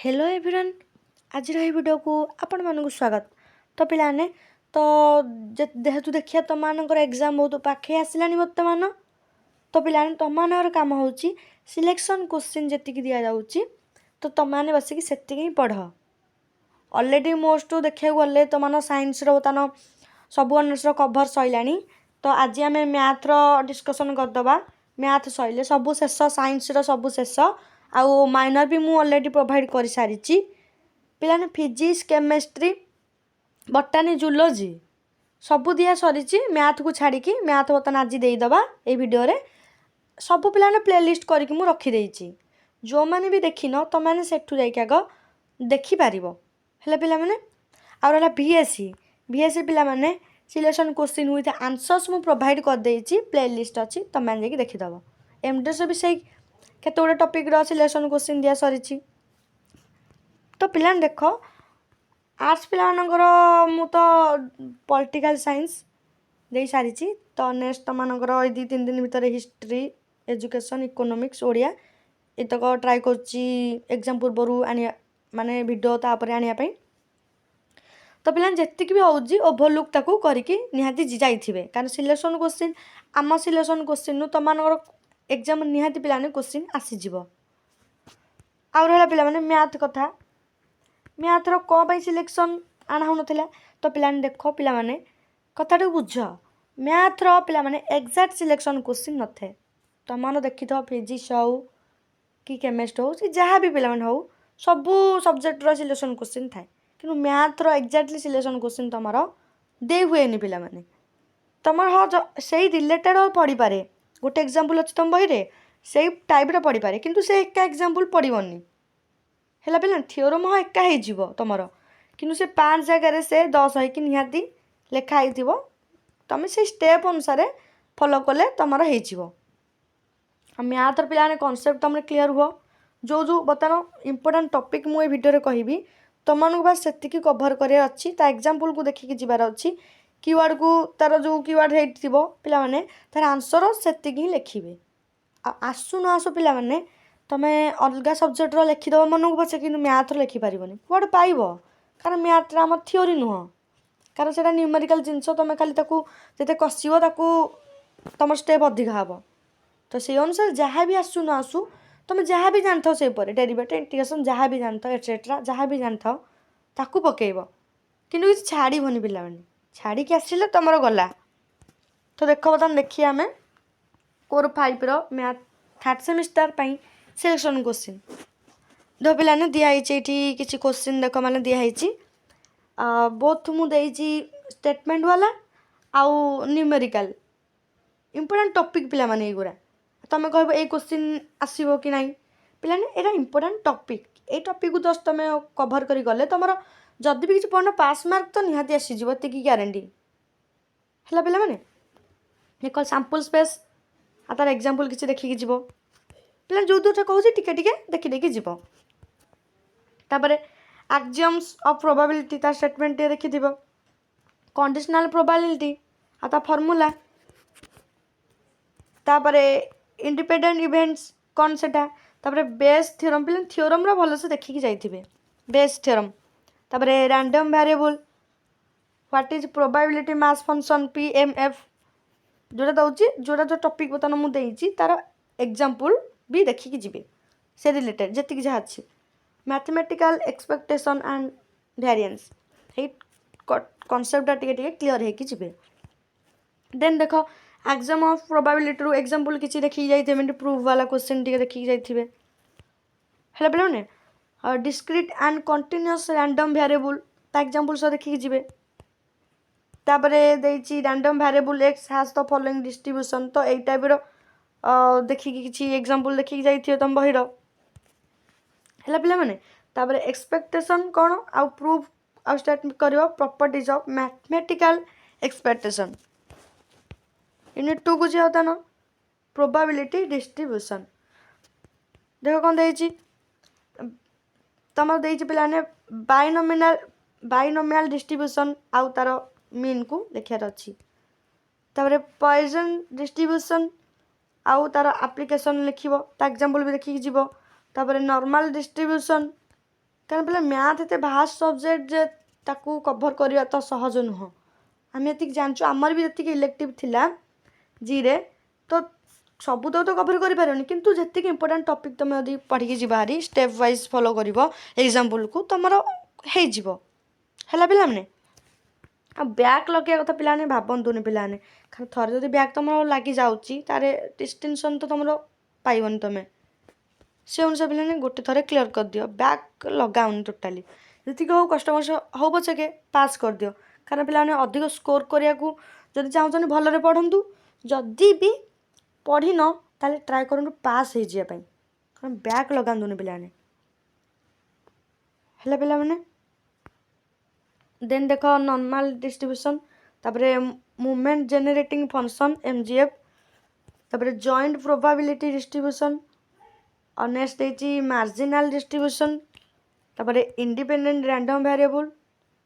Hello everyone. आज video को आपण मानक स्वागत। तो पिलाने तो जेहेतु देखिए तुम मानकर एग्जाम बहुत पाखे आसला बर्तमान। तो पिलाने तुम मान कम हो सिलेक्शन क्वेश्चन जी दि जाऊँगी तो तुम मैंने बसिक से पढ़। अलरेडी मोस्ट देखा गले तुम सैंस बर्तमान सब अनर्स कभर सैला। तो आज आम मैथ्र डिस्कसन करदे। मैथ सैले सब शेष सैंस सब शेष आउ माइनर भी मुझे अलरेडी प्रोवाइड कर सारी पिलाने फिजिक्स केमिस्ट्री बटानी जूलोजी सब दिया सरी मैथ को छाड़ी मैथ बर्तमान आज देदेबा ये वीडियो रे सब पिलाने प्लेलिस्ट करके मुझे रखीदे। जो मैंने भी देखिन तुम मैंने सेठू जाग देखिपार है पिलाने। आउ बीएससी पिला माने सिलेक्शन क्वेश्चन विथ आंसर्स मु प्रोवाइड कर देछि प्लेलिस्ट अच्छी तुम मैंने जाकि देखीदेव। एमडीएस भी सही केते गुडे टॉपिक रो सिलेक्शन क्वेश्चन दिया सरी। तो पिलाने देख आर्ट्स पिला मु तो पॉलिटिकल साइंस दे सारी। तो नेक्स्ट तुम मानकर 2-3 दिन भितर हिस्ट्री एजुकेशन इकोनॉमिक्स ओडिया इतक ट्राए कर पूर्वर आने माने वीडियो तापर आने। तो पिलाने जेतिक भी होउजी ओवरलुक ताकू करके निहाती जाइथिबे कारण सिलेक्शन क्वेश्चन आम सिलेक्शन क्वेश्चन तुम मानकर एग्जाम निहाती पिलाने क्वेश्चन आसीजिवो। आउ रहा पिला माने मैथ कथा मैथर कौन पर सिलेक्शन आना हो नाला। तो पिलाने देख पिला माने कथाटा बुझ मैथर पिला माने एग्जैक्ट सिलेक्शन क्वेश्चन न थे। तुम मान देखी फिजिक्स हो कि केमिस्ट्री हो जहाँ भी पिला हो सबू सब्जेक्टर सिलेक्शन क्वेश्चन थाए कि मैथर एग्जैक्टली सिलेक्शन क्वेश्चन तुम दे हुए पिला माने तुम हाँ से रिलेटेड पढ़ी पारे गोटे एग्जांपल अच्छी तुम बही से टाइप पढ़ी पारे किंतु से एका एग्जांपल पढ़नी है पे थियोरम हाँ एका हो तुम कि से 5 जगह से 10 हो निहाती लिखाई तुम से स्टेप अनुसार फॉलो कले तुम हो। मैथर पिलाने कॉन्सेप्ट तुम क्लीयर हुआ जो जो बर्तमान इंपोर्टेंट टॉपिक मुझे वीडियो कहि तुमको बस से कभर कर एग्जांपल को देखिकी जबार अच्छी कीवर्ड को तार जो कीवर्ड हो पिला माने तार आंसर से ही लिखे। आसु न आसु पिला माने तुम अलग सब्जेक्ट लिखिदेव मन को पचे कि मैथ्र लिखिपार कौट पाइब कारण मैथ्रे आम थिओरी नुह कारण से न्यूमेरिकल जिनस तुम खाली जिते कसब तुम स्टेप अधिक हम। तो से अनुसार जहाँ भी आसु न आसु तुम जहाँ भी जान से डेरिवेटिव इंटीग्रेशन जहाँ भी जान एटसेट्रा जहाँ भी जान ताकू पकेब कि छाड़बनी पिला छाड़ी आसिले तुम गला। तो देख बर्तमान देखिए आम कोर 5 मैथ 3rd सेमिस्टर पर सिलेक्शन क्वेश्चन दो पिलाने दिखाई किसी क्वेश्चन देख मैंने दिखाई बोथ मुझे स्टेटमेंट वाला आउ न्यूमेरिकल इंपोर्टेंट टॉपिक पिला माने एगुरा तुम कह ये क्वेश्चन आसो कि नहीं पिलाने एटा इंपोर्टेंट टॉपिक ये टॉपिक को जस्ट तुम कभर कर गले तुम जदि भी किसी पढ़ना पास मार्क तो निहाती आसीज ये ग्यारंटी है पिला माने देख सैंपल स्पेस आ तार एग्जांपल किसी देखिकी जीव पिला जो दूटा कहूँ टिके देखी जीव। तापर एक्सियम्स ऑफ प्रोबेबिलिटी तार स्टेटमेंट देखी कंडीशनल प्रोबेबिलिटी आ ता फॉर्मूला तापर इंडिपेंडेंट इवेंट्स कौन सेटा तापर बेस थ्योरम पिला थ्योरम रो भल से देखिकी जाइथिबे बेस थ्योरम तापर random variable what is probability mass function PMF जोटा दौची जोटा जो टॉपिक बर्तमान मुझे तार एग्जांपल भी देखिकी जीवे से रिलेटेड जी जहाँ अच्छी मैथमेटिकल एक्सपेक्टेशन एंड वेरिएंस ये कॉन्सेप्टा टे क्लीयर होते। देन देख एक्जाम ऑफ प्रोबेबिलिटी रू एग्जांपल किसी देखिकी जाइए प्रूफ वाला क्वेश्चन टे देखिकी जाइए है पे discrete and continuous random variable ता एग्जांपल सब देखिकी जीवे। तापर देछि random variable X has the following distribution तो यही टाइप देखिकी किसी एग्जांपल देखिकी जाइए तुम बहिर है पिला माने। तापर एक्सपेक्टेशन कौन आउ प्रूफ आउ स्टेटमेंट करियो properties of mathematical expectation unit 2 को जाता ना प्रोबेबिलिटी डिस्ट्रीब्यूशन देख कौन देछि तुम देछि पिलाने बाइनोमियल डिस्ट्रीब्यूशन आउ तार मीन को लिखार अच्छी। तापर पॉइजन डिस्ट्रीब्यूशन आउ तार एप्लिकेशन लिखिबो ता एग्जांपल भी देखिकी जीवो। तापर नॉर्मल डिस्ट्रीब्यूशन କାରଣ ପିଲା ମ୍ୟାଥ୍ ଏତେ ଭାଷ୍ଟ ସବଜେକ୍ଟ ଯେ ତାକୁ କଭର୍ କରିବା ତ ସହଜ ନୁହଁ। ଆମେ ଏତିକି ଜାଣିଛୁ, ଆମର ବି ଯେତିକି ଇଲେକ୍ଟିଭ୍ ଥିଲା ଜିରେ, ତ ସବୁ ତ କଭର୍ କରିପାରିବନି, କିନ୍ତୁ ଯେତିକି ଇମ୍ପୋର୍ଟାଣ୍ଟ ଟପିକ୍ ତୁମେ ଯଦି ପଢ଼ିକି ଯିବା ହାରି ଷ୍ଟେପ୍ ୱାଇଜ୍ ଫଲୋ କରିବ ଏକ୍ଜାମ୍ପଲ୍କୁ, ତୁମର ହେଇଯିବ। ହେଲା ପିଲାମାନେ? ଆଉ ବ୍ୟାକ୍ ଲଗେଇବା କଥା ପିଲାମାନେ ଭାବନ୍ତୁନି ପିଲାମାନେ, କାରଣ ଥରେ ଯଦି ବ୍ୟାକ୍ ତୁମର ଲାଗିଯାଉଛି ତାହେଲେ ଡିଷ୍ଟିଂସନ୍ ତ ତୁମର ପାଇବନି ତୁମେ। ସେ ଅନୁସାରେ ପିଲାମାନେ ଗୋଟେ ଥରେ କ୍ଲିୟର୍ କରିଦିଅ, ବ୍ୟାକ୍ ଲଗାଉନି ଟୋଟାଲି। ଯେତିକି ହଉ କଷ୍ଟମଷ୍ଟ ହଉ ପଛକେ ପାସ୍ କରିଦିଅ, କାରଣ ପିଲାମାନେ ଅଧିକ ସ୍କୋର୍ କରିବାକୁ ଯଦି ଚାହୁଁଛନ୍ତି ଭଲରେ ପଢ଼ନ୍ତୁ, ଯଦି ବି ପଢ଼ିନ ତାହେଲେ ଟ୍ରାଏ କରନ୍ତୁ ପାସ୍ ହେଇଯିବା ପାଇଁ, କାରଣ ବ୍ୟାକ୍ ଲଗାନ୍ତୁନି ପିଲାମାନେ। ହେଲା ପିଲାମାନେ? ଦେନ୍ ଦେଖ ନର୍ମାଲ୍ ଡିଷ୍ଟ୍ରିବ୍ୟୁସନ୍, ତାପରେ ମୁଭମେଣ୍ଟ ଜେନେରେଟିଂ ଫଙ୍କସନ୍ MGF, ତାପରେ ଜଏଣ୍ଟ ପ୍ରୋବାବିଲିଟି ଡିଷ୍ଟ୍ରିବ୍ୟୁସନ୍, और नेक्स्ट देती मार्जिनाल डिस्ट्रीब्यूशन, तापर इंडिपेंडेंट रैंडम वेरिएबल,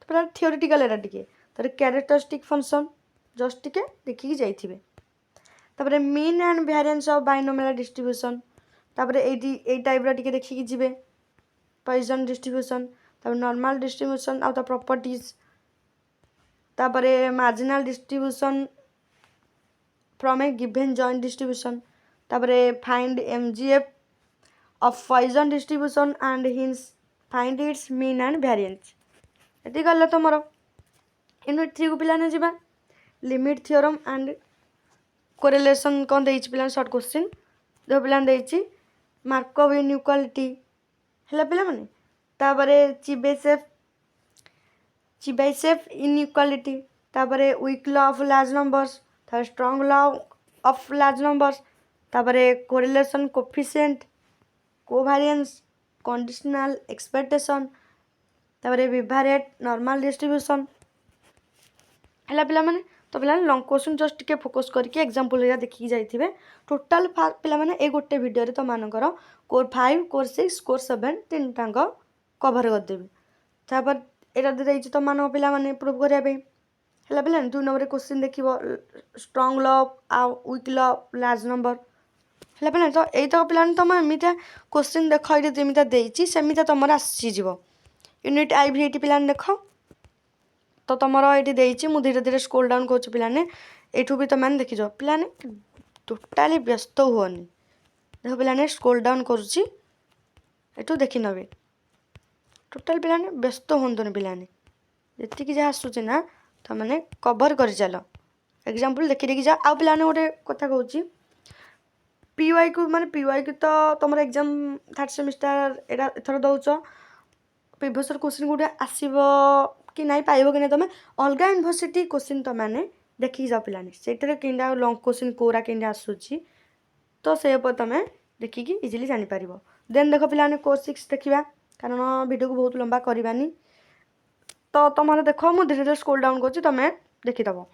तापर थियोरेटिकल एरा टिके, तापर कैरेक्टरिस्टिक फंक्शन जस्ट टिके देखिकी जाइथिबे, तापर mean and variance of binomial distribution, तापर एई टाइप रा टिके देखिकी जिबे पॉइजन डिस्ट्रीब्यूशन, तापर नॉर्मल डिस्ट्रीब्यूशन आउ द प्रॉपर्टीज, तापर marginal distribution from A given joint distribution, तापर find MGF of Poisson distribution and hence find its mean and variance। ये गला तुम यूनिट 3 को पिलाने जीवा लिमिट थ्योरम एंड कोरिलेशन कौन देइछि पिलाने शॉर्ट क्वेश्चन दो पिलाने देइछि मार्कव इनइक्वालिटी हैला पिला माने, तापरे चिबेसेफ इनइक्वालिटी, तापरे weak law of large numbers, तापरे strong law of large numbers, तापरे correlation coefficient, covariance, conditional expectation, तापरे विभारेट नॉर्मल डिस्ट्रीब्यूशन। हैला पिला माने तो पिला लॉन्ग क्वेश्चन जस्ट टिके फोकस करके एग्जांपल या देखि जाइथिबे। टोटल पिला माने ए गोटे वीडियो रे तो मानकर कोर 5 कोर 6 कोर 7 तीन टांग कवर कर देबी। तापर एटा दे दैछि तो मान पिला माने प्रूव करिया पे। हैला पिला 2 number question देखिबो strong law a week law large number. हैला पिला तो एई तो पिला तुम एमिता क्वेश्चन देख ये जेमिता देछि सेमिता तुमर आसी जीवो। यूनिट आईवी एटी पिला देख तो तुमर ये देछि मु धीरे धीरे स्क्रॉल डाउन करूछु पिला ने एठू भी तुम देखि जाओ पिला ने टोटाली व्यस्त हुअनी। देखो पिला ने स्क्रॉल डाउन करूछि एठू देखि नबे टोटाल पिला ने व्यस्त होंतुनी पिला ने जति कि जा आसुछि ना त माने कवर कर चलो एग्जांपल देखि देखि जा। आ पिला ने गोटे कथा कहूछि पीवाई को माने पीवाई को तो तुम एग्जाम थर्ड सेमिस्टर एटा एथर दउछ प्रीवियस क्वेश्चन गोटे आसीबो कि नहीं पाइबो कि नहीं तुम अलग यूनिवर्सिटी क्वेश्चन तुम मैंने देखी जाओ पिलाने से किंडा लॉन्ग क्वेश्चन कोरा किंडा आसूची तो से तुम देखिकी इजिली जानी पारिबो। देन देखो पिलाने कोर्स 6 देखिबा कारण वीडियो को बहुत लंबा करबानी तो तुम देखो मु धीरे धीरे स्क्रॉल डाउन करछि तुम देखिदबो।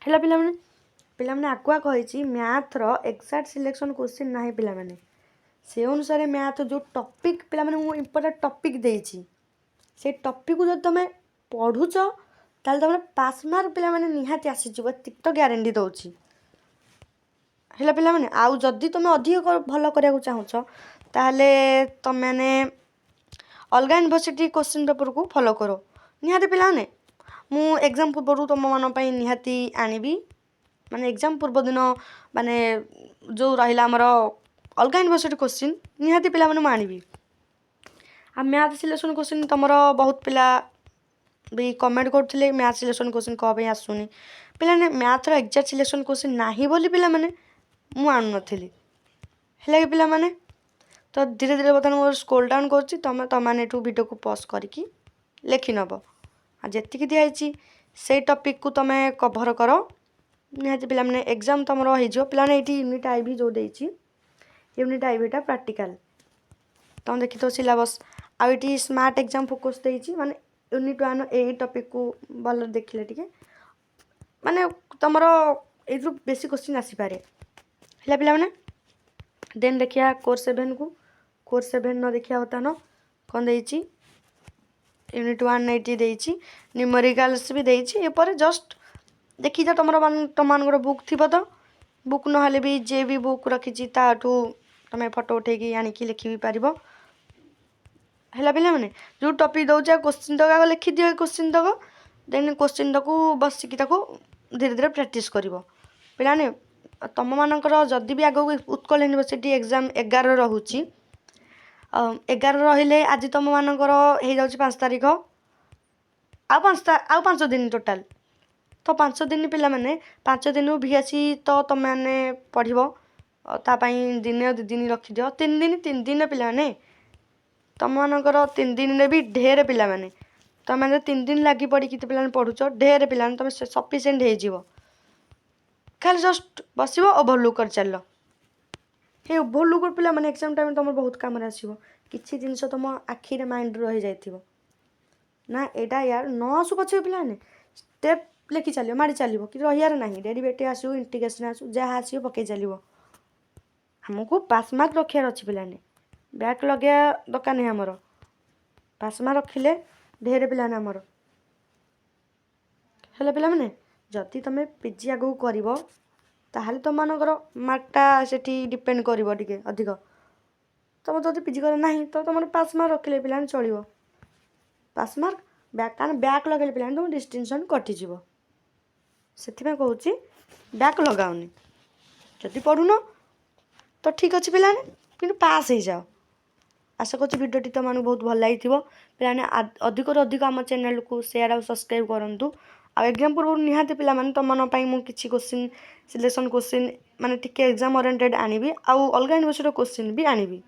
हैला पिला माने आकुआ कहिछि मैथ रो एक्साक्ट सिलेक्शन क्वेश्चन नाही पिला माने से अनुसार मैथ जो टॉपिक पिला माने मु इंपोर्टेंट टॉपिक देछि से टॉपिक को जब तुम पढ़ुच ताल तुम पास मार्क पिला माने निहाती आसीजिवो एतिक तो ग्यारंटी दउछि। हैला पिला माने आउ जदी तुम अधिक भलो करिया चाहूछ ताले तुम माने अलग यूनिवर्सिटी क्वेश्चन पेपर को फॉलो करो निहाती पिला माने मु एग्जाम पूर्व तुम मान पई निहाती आनिबी माने एग्जाम पूर्व दिन माने जो रहिला हमर अलग यूनिवर्सिटी क्वेश्चन निहाती पिला माने आनिबी। आ मैथ सिलेक्शन क्वेश्चन तुम बहुत पिला भी कमेंट करते मैथ सिलेक्शन क्वेश्चन कौन पे आसुनी पिला ने मैथ रो एक्जाक्ट सिलेक्शन क्वेश्चन नाही बोली पिला माने मु आनु नथिली हैला पिला माने तो धीरे धीरे बतन मोर स्क्रॉल डाउन करछि तुम माने एठू वीडियो को पॉज करके लिखि नबो आ जेतिकी दियाइछि से टॉपिक को तुम कवर करो निहाती पिला माने एग्जाम तुम रहि जो पिला ने एठी यूनिट आईवी जो देछि यूनिट आईवीटा प्रैक्टिकल तुम देखि तो सिलेबस आ ये स्मार्ट एग्जाम फोकस देछि माने यूनिट 1 ए टॉपिक को भल देखिले टिके माने तुमरो एथु बेसी क्वेश्चन आसी पारे हैला पिला माने। देन देखिया कोर 7 को कोर 7 न देखिया होता न कोन देछि यूनिट 1 एटी देछि न्यूमेरिकल्स भी देछि ए पर जस्ट देखि जा तुमरो बुक थिबो तो बुक न हले भी जे भी बुक रखिछि ताठू तमे फोटो उठेकी आनी की लिखि भी पारिबो ହେଲା ପିଲାମାନେ ଯେଉଁ ଟପିକ୍ ଦେଉଛି କ୍ୱେଶ୍ଚିନ୍ ତକ ଆଗ ଲେଖିଦିଅ କ୍ୱେଶ୍ଚିନ୍ ତକ ଦେନ୍ କ୍ୱେଶ୍ଚିନ୍ ତକୁ ବସିକି ତାକୁ ଧୀରେ ଧୀରେ ପ୍ରାକ୍ଟିସ୍ କରିବ ପିଲାମାନେ। ତମମାନଙ୍କର ଯଦି ବି ଆଗକୁ ଉତ୍କଳ ୟୁନିଭର୍ସିଟି ଏକ୍ଜାମ୍ 11 ରହୁଛି 11 ରହିଲେ ଆଜି ତମମାନଙ୍କର ହେଇଯାଉଛି 5 ତାରିଖ ଆଉ 5 ଦିନ ଟୋଟାଲ୍। ତ 5 ଦିନ ପିଲାମାନେ 5 ଦିନରୁ ଭିଆସି ତ ତମେମାନେ ପଢ଼ିବ ତା ପାଇଁ ଦିନେ 2 ଦିନ ରଖିଦିଅ 3 ଦିନ ପିଲାମାନେ ତମମାନଙ୍କର 3 ଦିନରେ ବି ଢେର ପିଲାମାନେ ତମେ 3 ଦିନ ଲାଗି ପଡ଼ିକି ପିଲାମାନେ ପଢ଼ୁଛ ଢେର ପିଲାମାନେ ତମେ ସଫିସିଏଣ୍ଟ ହେଇଯିବ। ଖାଲି ଜଷ୍ଟ ବସିବ ଓଭରଲୁକ୍ କରି ଚାଲିଲ। ଏ ଓଭରଲୁକ୍ ପିଲାମାନେ ଏକ୍ଜାମ୍ ଟାଇମ୍ ତୁମର ବହୁତ କାମରେ ଆସିବ। କିଛି ଜିନିଷ ତୁମ ଆଖିରେ ମାଇଣ୍ଡରେ ରହିଯାଇଥିବ ନା ଏଇଟା ୟାର ନ ଆସୁ ପଛେ ପିଲାମାନେ ଷ୍ଟେପ୍ ଲେଖି ଚାଲିବ ମାଡ଼ି ଚାଲିବ କି ରହିବାର ନାହିଁ। ଡେରିଭେଟିଭ୍ ଆସିବ ଇଣ୍ଟିଗ୍ରେସନ୍ ଆସିବ ଯାହା ଆସିବ ପକେଇ ଚାଲିବ। ଆମକୁ ପାସ୍ ମାର୍କ ରଖିବାର ଅଛି ପିଲାମାନେ ବ୍ୟାକ୍ ଲଗେଇବା ଦରକାର ନାହିଁ। ଆମର ପାସ୍ ମାର୍କ ରଖିଲେ ଢେର ପିଲାମାନେ ଆମର ହେଲେ ପିଲାମାନେ ଯଦି ତୁମେ ପିଜି ଆଗକୁ କରିବ ତାହେଲେ ତୁମମାନଙ୍କର ମାର୍କଟା ସେଠି ଡିପେଣ୍ଡ କରିବ ଟିକେ ଅଧିକ। ତୁମେ ଯଦି ପିଜି କର ନାହିଁ ତ ତୁମର ପାସ୍ ମାର୍କ ରଖିଲେ ପିଲାମାନେ ଚଳିବ। ପାସ୍ ମାର୍କ କାରଣ ବ୍ୟାକ୍ ଲଗାଇଲେ ପିଲାମାନେ ତୁମ ଡିଷ୍ଟିଂସନ୍ କଟିଯିବ। ସେଥିପାଇଁ କହୁଛି ବ୍ୟାକ୍ ଲଗାଉନି। ଯଦି ପଢ଼ୁନ ତ ଠିକ୍ ଅଛି ପିଲାମାନେ କିନ୍ତୁ ପାସ୍ ହେଇଯାଅ। ଆଶା କରୁଛି ଭିଡ଼ିଓଟି ତୁମମାନଙ୍କୁ ବହୁତ ଭଲ ଲାଗିଥିବ। ପିଲାମାନେ ଅଧିକରୁ ଅଧିକ ଆମ ଚ୍ୟାନେଲକୁ ସେୟାର ଆଉ ସବସ୍କ୍ରାଇବ୍ କରନ୍ତୁ। ଆଉ ଏକ୍ଜାମ୍ ପୂର୍ବରୁ ନିହାତି ପିଲାମାନେ ତୁମମାନଙ୍କ ପାଇଁ ମୁଁ କିଛି ସିଲେକ୍ସନ୍ କୋଶ୍ଚିନ୍ ମାନେ ଟିକେ ଏକ୍ଜାମ୍ ଓରିଏଣ୍ଟେଡ଼୍ ଆଣିବି ଆଉ ଅଲଗା ୟୁନିଭର୍ସିଟିର କୋଶ୍ଚିନ୍ ବି ଆଣିବି।